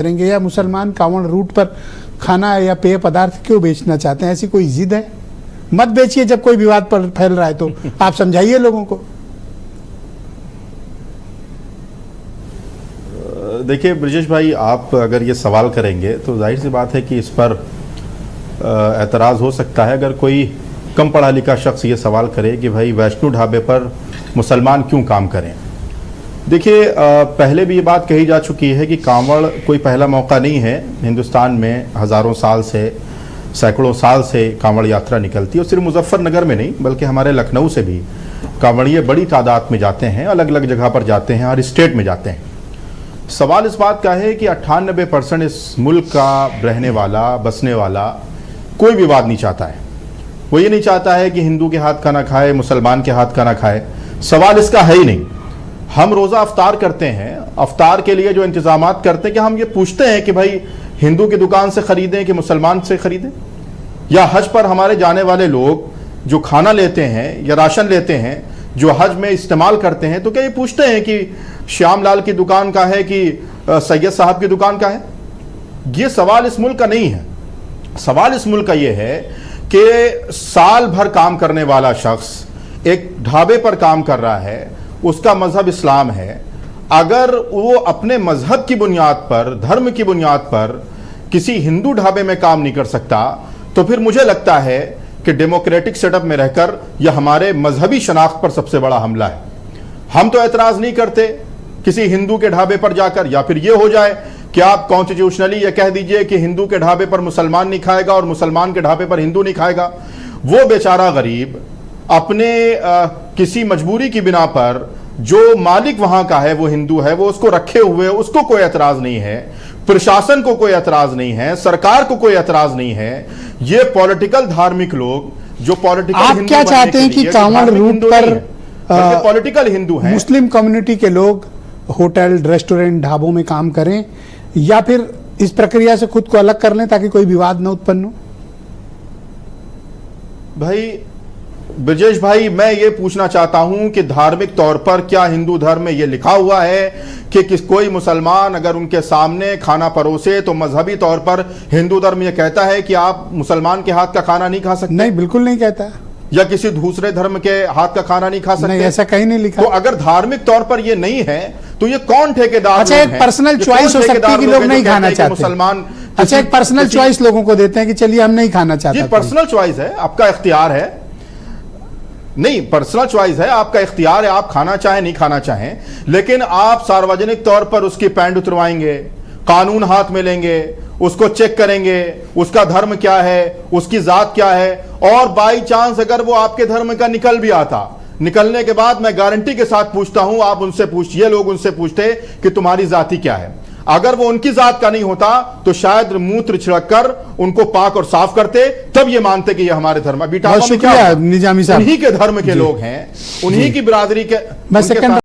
करेंगे, या मुसलमान कांवड़ रूट पर खाना या पेय पदार्थ क्यों बेचना चाहते हैं? ऐसी कोई जिद है? मत बेचिए जब कोई विवाद पर फैल रहा है तो आप समझाइए लोगों को। देखिए ब्रजेश भाई, आप अगर ये सवाल करेंगे तो जाहिर सी बात है कि इस पर एतराज़ हो सकता है। अगर कोई कम पढ़ा लिखा शख्स ये सवाल करे कि भाई वैष्णो ढाबे पर मुसलमान क्यों काम करें। देखिए पहले भी ये बात कही जा चुकी है कि कांवड़ कोई पहला मौका नहीं है। हिंदुस्तान में हज़ारों साल से, सैकड़ों साल से कांवड़ यात्रा निकलती है, और सिर्फ मुजफ्फरनगर में नहीं बल्कि हमारे लखनऊ से भी कांवड़िए बड़ी तादाद में जाते हैं, अलग अलग जगह पर जाते हैं, हर स्टेट में जाते हैं। सवाल इस बात का है कि 98% इस मुल्क का रहने वाला, बसने वाला कोई विवाद नहीं चाहता है। वो ये नहीं चाहता है कि हिंदू के हाथ का ना खाए, मुसलमान के हाथ का ना खाए। सवाल इसका है ही नहीं। हम रोज़ा अफ्तार करते हैं, अफ्तार के लिए जो इंतजामात करते हैं, कि हम ये पूछते हैं कि भाई हिंदू की दुकान से ख़रीदें कि मुसलमान से ख़रीदें? या हज पर हमारे जाने वाले लोग जो खाना लेते हैं या राशन लेते हैं, जो हज में इस्तेमाल करते हैं, तो क्या ये पूछते हैं कि श्याम लाल की दुकान का है कि सैयद साहब की दुकान का है? ये सवाल इस मुल्क का नहीं है। सवाल इस मुल्क का ये है कि साल भर काम करने वाला शख्स एक ढाबे पर काम कर रहा है, उसका मजहब इस्लाम है। अगर वो अपने मजहब की बुनियाद पर, धर्म की बुनियाद पर किसी हिंदू ढाबे में काम नहीं कर सकता, तो फिर मुझे लगता है कि डेमोक्रेटिक सेटअप में रहकर यह हमारे मजहबी शनाख्त पर सबसे बड़ा हमला है। हम तो एतराज नहीं करते किसी हिंदू के ढाबे पर जाकर, या फिर यह हो जाए कि आप कॉन्स्टिट्यूशनली यह कह दीजिए कि हिंदू के ढाबे पर मुसलमान नहीं खाएगा और मुसलमान के ढाबे पर हिंदू नहीं खाएगा। वो बेचारा गरीब अपने किसी मजबूरी की बिना पर, जो मालिक वहां का है वो हिंदू है, वो उसको रखे हुए, उसको कोई एतराज नहीं है, प्रशासन को कोई एतराज नहीं है, सरकार को कोई एतराज नहीं है। ये पॉलिटिकल धार्मिक लोग जो पॉलिटिकल, आप क्या चाहते हैं कि कांवड़ रूट पर पॉलिटिकल हिंदू हैं, मुस्लिम कम्युनिटी के लोग होटल, रेस्टोरेंट, ढाबों में काम करें, या फिर इस प्रक्रिया से खुद को अलग कर लें ताकि कोई विवाद न उत्पन्न हो? भाई ब्रजेश भाई, मैं ये पूछना चाहता हूं कि धार्मिक तौर पर क्या हिंदू धर्म में ये लिखा हुआ है कि कोई मुसलमान अगर उनके सामने खाना परोसे तो मजहबी तौर पर हिंदू धर्म ये कहता है कि आप मुसलमान के हाथ का खाना नहीं खा सकते? नहीं, बिल्कुल नहीं कहता। या किसी दूसरे धर्म के हाथ का खाना नहीं खा सकते? नहीं, ऐसा कहीं नहीं लिखा। तो अगर धार्मिक तौर पर ये नहीं है तो ये कौन ठेकेदार? अच्छा, एक पर्सनल चॉइस हो सकती है कि लोग नहीं खाना चाहते मुसलमान। अच्छा, एक पर्सनल चॉइस लोगों को देते हैं कि चलिए हम नहीं खाना चाहते। ये पर्सनल चॉइस है, आपका इख्तियार है। नहीं, पर्सनल चॉइस है, आपका इख्तियार है, आप खाना चाहें नहीं खाना चाहें, लेकिन आप सार्वजनिक तौर पर उसकी पैंट उतरवाएंगे, कानून हाथ में लेंगे, उसको चेक करेंगे, उसका धर्म क्या है, उसकी जात क्या है, और बाई चांस अगर वो आपके धर्म का निकल भी आता, निकलने के बाद मैं गारंटी के साथ पूछता हूं, आप उनसे पूछिए, लोग उनसे पूछते कि तुम्हारी जाति क्या है। अगर वो उनकी जात का नहीं होता तो शायद मूत्र छिड़क कर उनको पाक और साफ करते, तब ये मानते कि ये हमारे धर्म। शुक्रिया निजामी साहब, उन्हीं के धर्म के लोग हैं, उन्हीं की बिरादरी के।